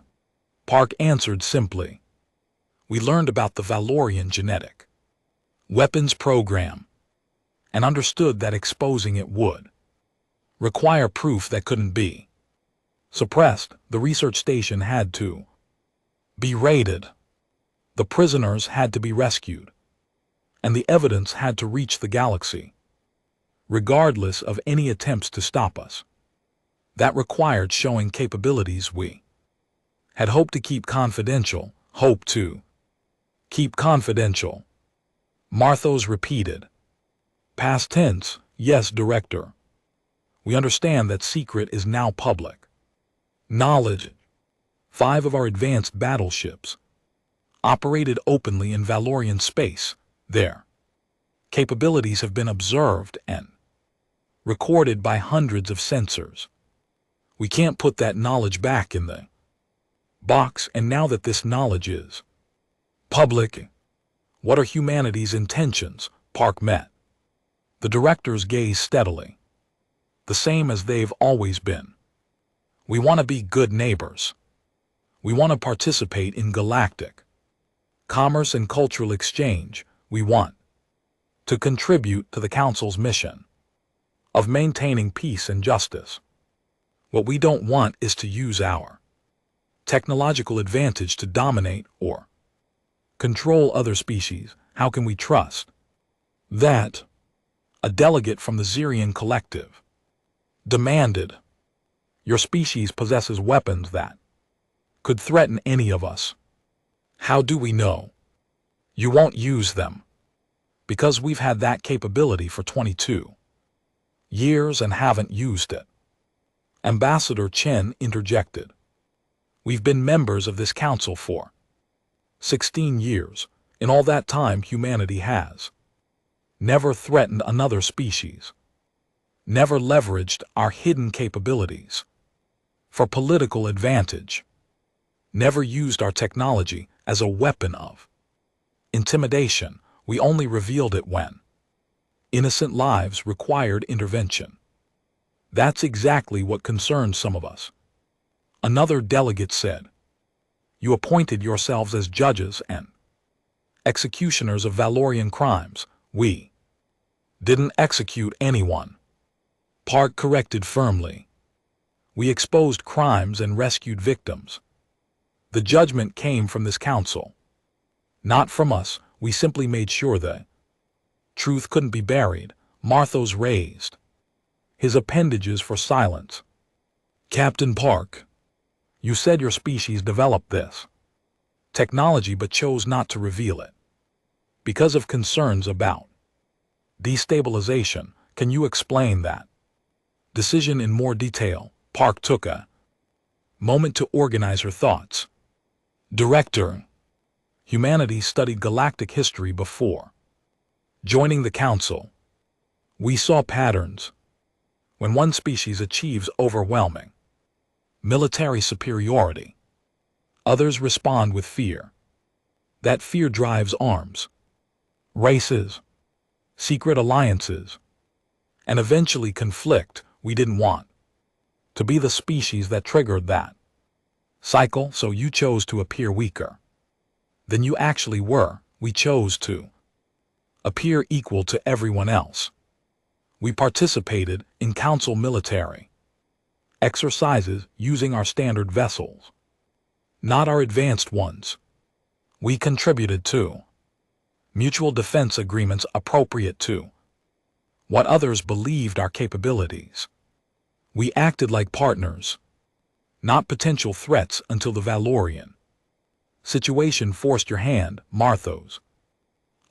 Park answered simply. We learned about the Valorian genetic weapons program and understood that exposing it would require proof that couldn't be Suppressed, the research station had to be raided. The prisoners had to be rescued. And the evidence had to reach the galaxy, regardless of any attempts to stop us. That required showing capabilities we had hoped to keep confidential, hoped to keep confidential. Marthos repeated. Past tense, yes, Director. We understand that secret is now public knowledge. 5 of our advanced battleships operated openly in Valorian space. Their capabilities have been observed and recorded by hundreds of sensors. We can't put that knowledge back in the box, and now that this knowledge is public, what are humanity's intentions? Park met the director's gaze steadily. The same as they've always been. We want to be good neighbors. We want to participate in galactic commerce and cultural exchange. We want to contribute to the Council's mission of maintaining peace and justice. What we don't want is to use our technological advantage to dominate or control other species. How can we trust that? A delegate from the Xerian collective demanded. Your species possesses weapons that could threaten any of us. How do we know you won't use them? Because we've had that capability for 22 years and haven't used it. Ambassador Chen interjected. We've been members of this council for 16 years. In all that time, humanity has never threatened another species, never leveraged our hidden capabilities for political advantage, never used our technology as a weapon of intimidation. We only revealed it when innocent lives required intervention. That's exactly what concerns some of us. Another delegate said, you appointed yourselves as judges and executioners of Valorian crimes. We didn't execute anyone. Park corrected firmly. We exposed crimes and rescued victims. The judgment came from this council, not from us. We simply made sure the truth couldn't be buried. Marthos raised his appendages for silence. Captain Park, you said your species developed this technology but chose not to reveal it because of concerns about destabilization. Can you explain that decision in more detail? Park took a moment to organize her thoughts. Director, humanity studied galactic history before joining the council. We saw patterns. When one species achieves overwhelming military superiority, others respond with fear. That fear drives arms, races, secret alliances, and eventually conflict. We didn't want to be the species that triggered that cycle, so you chose to appear weaker than you actually were. We chose to appear equal to everyone else. We participated in council military exercises using our standard vessels, not our advanced ones. We contributed to mutual defense agreements appropriate to what others believed our capabilities. We acted like partners, not potential threats, until the Valorian situation forced your hand. Marthos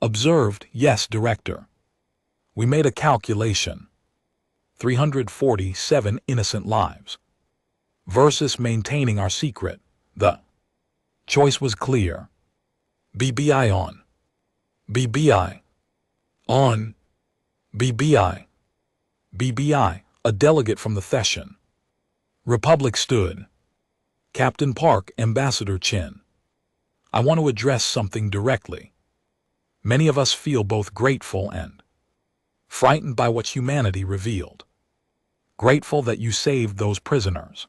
observed. Yes, Director. We made a calculation. 347 innocent lives versus maintaining our secret. The choice was clear. BBI on. BBI on. BBI. BBI. A delegate from the Theshan Republic stood. Captain Park, Ambassador Chen, I want to address something directly. Many of us feel both grateful and frightened by what humanity revealed. Grateful that you saved those prisoners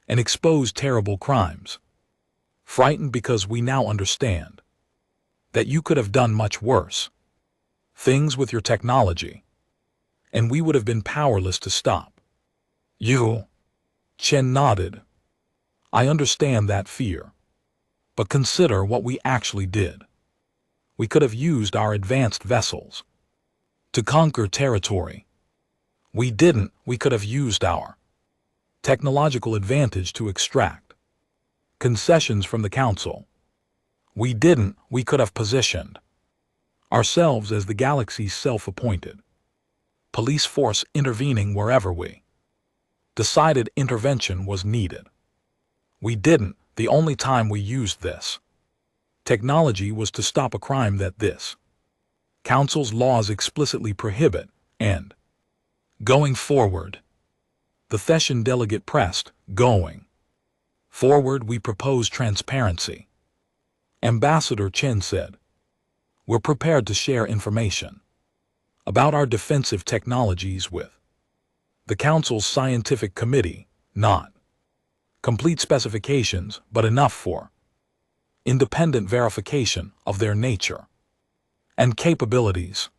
and exposed terrible crimes. Frightened because we now understand that you could have done much worse things with your technology, and we would have been powerless to stop you. Chen nodded. I understand that fear. But consider what we actually did. We could have used our advanced vessels to conquer territory. We didn't. We could have used our technological advantage to extract concessions from the Council. We didn't. We could have positioned ourselves as the galaxy's self-appointed police force, intervening wherever we decided intervention was needed. We didn't. The only time we used this technology was to stop a crime that this Council's laws explicitly prohibit, and going forward, the Theshan delegate pressed, going forward we propose transparency. Ambassador Chen said, we're prepared to share information about our defensive technologies with the Council's scientific committee, not complete specifications, but enough for independent verification of their nature and capabilities.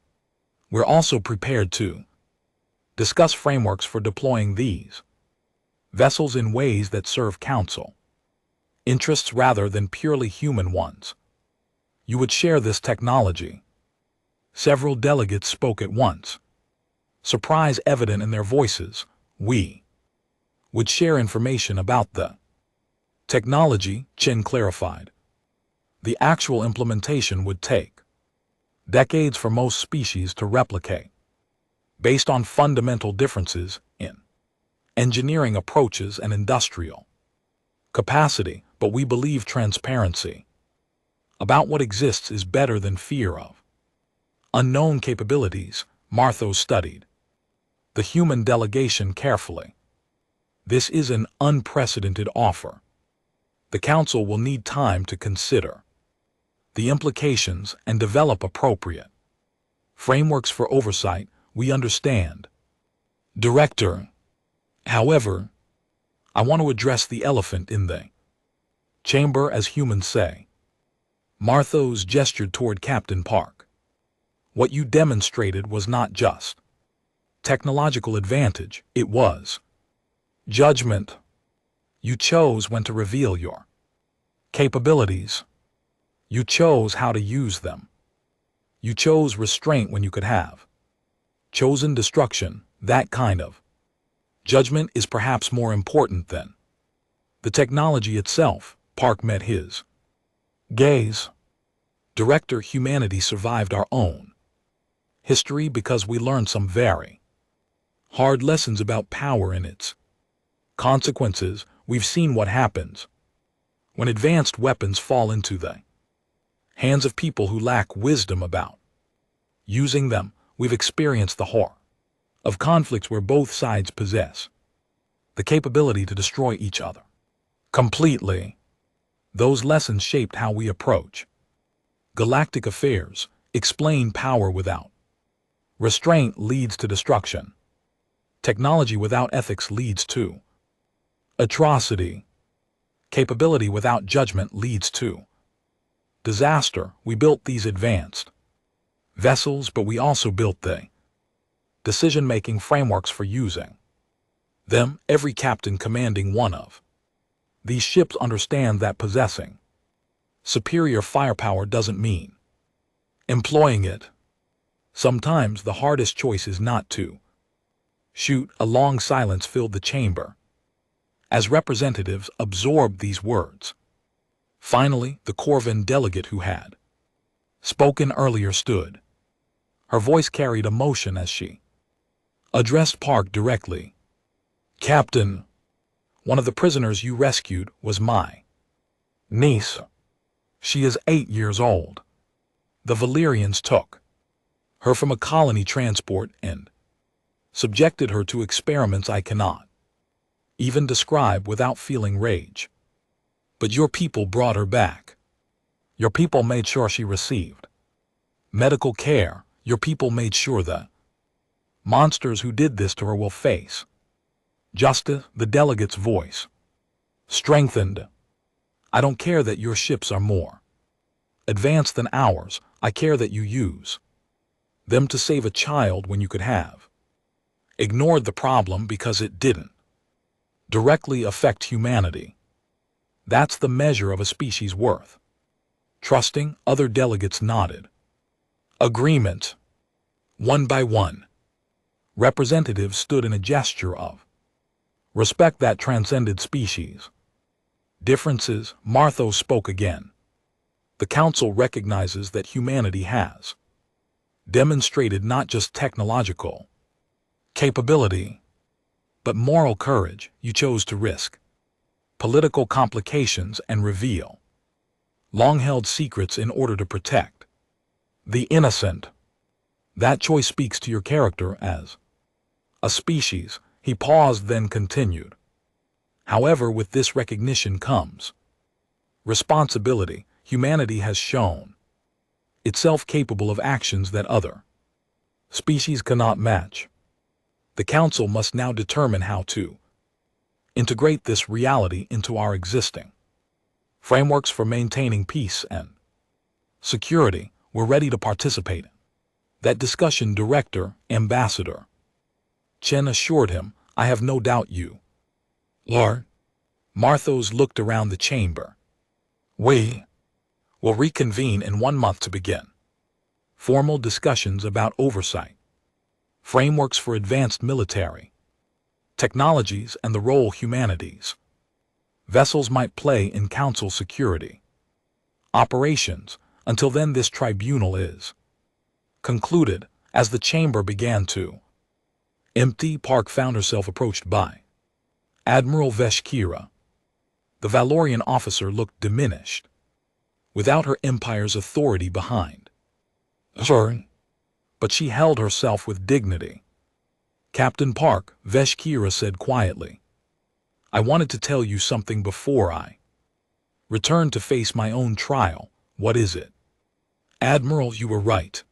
We're also prepared to discuss frameworks for deploying these vessels in ways that serve Council interests rather than purely human ones. You would share this technology. Several delegates spoke at once, surprise evident in their voices. We would share information about the technology, Chen clarified. The actual implementation would take decades for most species to replicate, based on fundamental differences in engineering approaches and industrial capacity, but we believe transparency about what exists is better than fear of unknown capabilities. Martho studied the human delegation carefully. This is an unprecedented offer. The Council will need time to consider the implications and develop appropriate frameworks for oversight. We understand, Director. However, I want to address the elephant in the chamber, as humans say. Marthos gestured toward Captain Park. What you demonstrated was not just technological advantage, it was judgment. You chose when to reveal your capabilities. You chose how to use them. You chose restraint when you could have chosen destruction. That kind of judgment is perhaps more important than the technology itself. Park met his gaze. Director, humanity survived our own history because we learned some very hard lessons about power and its consequences. We've seen what happens when advanced weapons fall into the hands of people who lack wisdom about using them. We've experienced the horror of conflicts where both sides possess the capability to destroy each other completely. Those lessons shaped how we approach galactic affairs. Explain power without restraint leads to destruction. Technology without ethics leads to atrocity. Capability without judgment leads to disaster. We built these advanced vessels, but we also built the decision-making frameworks for using them. Every captain commanding one of these ships understands that possessing superior firepower doesn't mean employing it. Sometimes the hardest choice is not to shoot. A long silence filled the chamber as representatives absorbed these words. Finally, the Corvin delegate who had spoken earlier stood. Her voice carried emotion as she addressed Park directly. Captain, one of the prisoners you rescued was my niece. She is 8 years old. The Valyrians took her from a colony transport and subjected her to experiments I cannot even describe without feeling rage. But your people brought her back. Your people made sure she received medical care. Your people made sure the monsters who did this to her will face justice. The delegate's voice strengthened. I don't care that your ships are more advanced than ours. I care that you use them to save a child when you could have ignored the problem because it didn't directly affect humanity. That's the measure of a species' worth. Trusting, other delegates nodded. Agreement. One by one, representatives stood in a gesture of respect that transcended species. Differences, Marthos spoke again. The Council recognizes that humanity has demonstrated not just technological capability, but moral courage. You chose to risk political complications and reveal long-held secrets in order to protect the innocent. That choice speaks to your character as a species. He paused, then continued. However, with this recognition comes responsibility. Humanity has shown itself capable of actions that other species cannot match. The Council must now determine how to integrate this reality into our existing frameworks for maintaining peace and security. We're ready to participate in that discussion, Director. Ambassador Chen assured him. I have no doubt you, Lord. Marthos looked around the chamber. We will reconvene in 1 month to begin formal discussions about oversight, frameworks for advanced military technologies, and the role humanities vessels might play in Council security operations. Until then, this tribunal is concluded. As the chamber began to empty, Park found herself approached by Admiral Veshkira. The Valorian officer looked diminished, without her empire's authority behind her, but she held herself with dignity. Captain Park, Veshkira said quietly, I wanted to tell you something before I return to face my own trial. What is it? Admiral, you were right.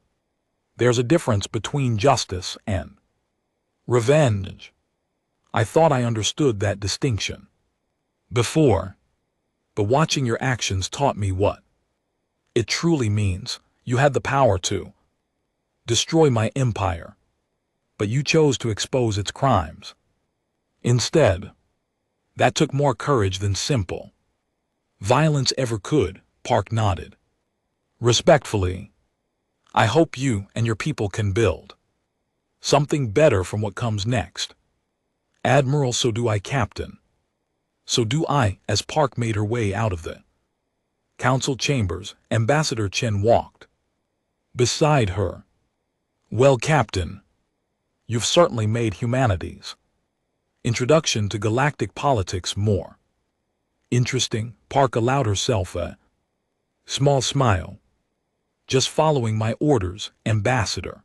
There's a difference between justice and revenge. I thought I understood that distinction before, but watching your actions taught me what it truly means. You had the power to destroy my empire, but you chose to expose its crimes instead. That took more courage than simple violence ever could. Park nodded. Respectfully, I hope you and your people can build something better from what comes next. Admiral, so do I, Captain. So do I. As Park made her way out of the Council chambers, Ambassador Chen walked beside her. Well, Captain, you've certainly made humanity's introduction to galactic politics more interesting. Park allowed herself a small smile. Just following my orders, Ambassador.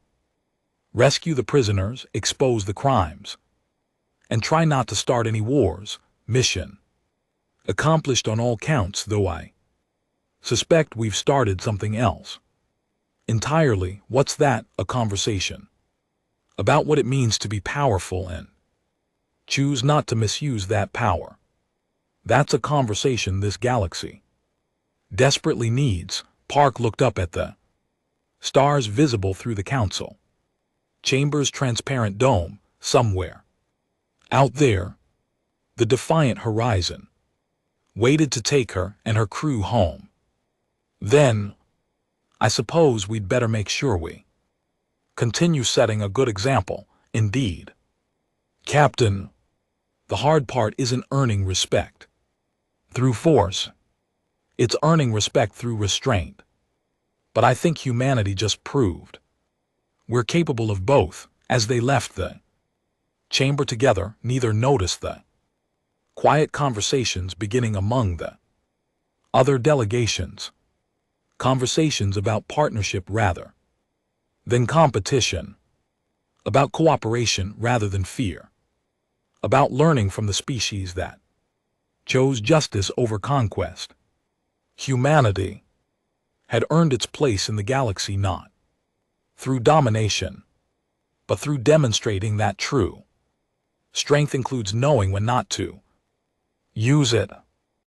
Rescue the prisoners, expose the crimes, and try not to start any wars. Mission accomplished on all counts, though I suspect we've started something else entirely. What's that? A conversation about what it means to be powerful and choose not to misuse that power. That's a conversation this galaxy desperately needs. Park looked up at the stars visible through the Council chamber's transparent dome. Somewhere out there, the defiant horizon waited to take her and her crew home. Then, I suppose we'd better make sure we continue setting a good example. Indeed, Captain, the hard part isn't earning respect through force. It's earning respect through restraint. But I think humanity just proved we're capable of both. As they left the chamber together, neither noticed the quiet conversations beginning among the other delegations. Conversations about partnership rather than competition, about cooperation rather than fear, about learning from the species that chose justice over conquest. Humanity had earned its place in the galaxy not through domination, but through demonstrating that true strength includes knowing when not to use it.